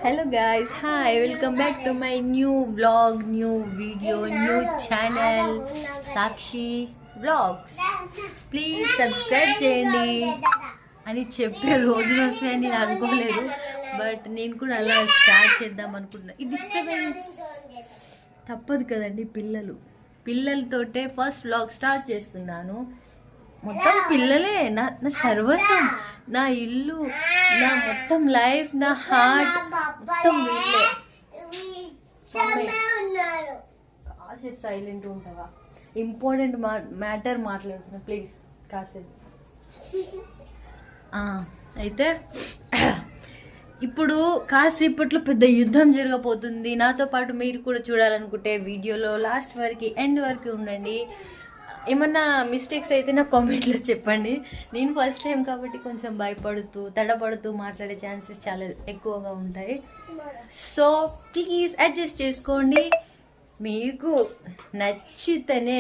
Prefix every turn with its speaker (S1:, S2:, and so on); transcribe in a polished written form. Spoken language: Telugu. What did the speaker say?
S1: Hello guys, hi, welcome back to my new vlog, new video, new channel, Sakshi Vlogs. Please subscribe చేయండి అని చెప్పే రోజులు వస్తాయని నేను అనుకోలేదు, బట్ నేను కూడా అలా స్టార్ట్ చేద్దాం అనుకుంటున్నా. ఈ డిస్టర్బెన్స్ తప్పదు కదండి, పిల్లలతోటే ఫస్ట్ వ్లాగ్ స్టార్ట్ చేస్తున్నాను. మొత్తం పిల్లలే నా సర్వస్వం, నా ఇల్లు, నా మొత్తం లైఫ్, నా హార్ట్ మొత్తం వీళ్ళే. కాసేపు సైలెంట్ ఉంటావా? ఇంపార్టెంట్ మ్యాటర్ మాట్లాడుతున్నా, ప్లీజ్ కాసేపు. అయితే ఇప్పుడు కాసేపట్లో పెద్ద యుద్ధం జరగబోతుంది. నాతో పాటు మీరు కూడా చూడాలనుకుంటే వీడియోలో లాస్ట్ వరకు ఎండ్ వరకు ఉండండి. ఏమన్నా మిస్టేక్స్ అయితే నా కామెంట్లో చెప్పండి. నేను ఫస్ట్ టైం కాబట్టి కొంచెం భయపడుతూ తడబడుతూ మాట్లాడే ఛాన్సెస్ చాలా ఎక్కువగా ఉంటాయి. సో ప్లీజ్ అడ్జస్ట్ చేసుకోండి. మీకు నచ్చితేనే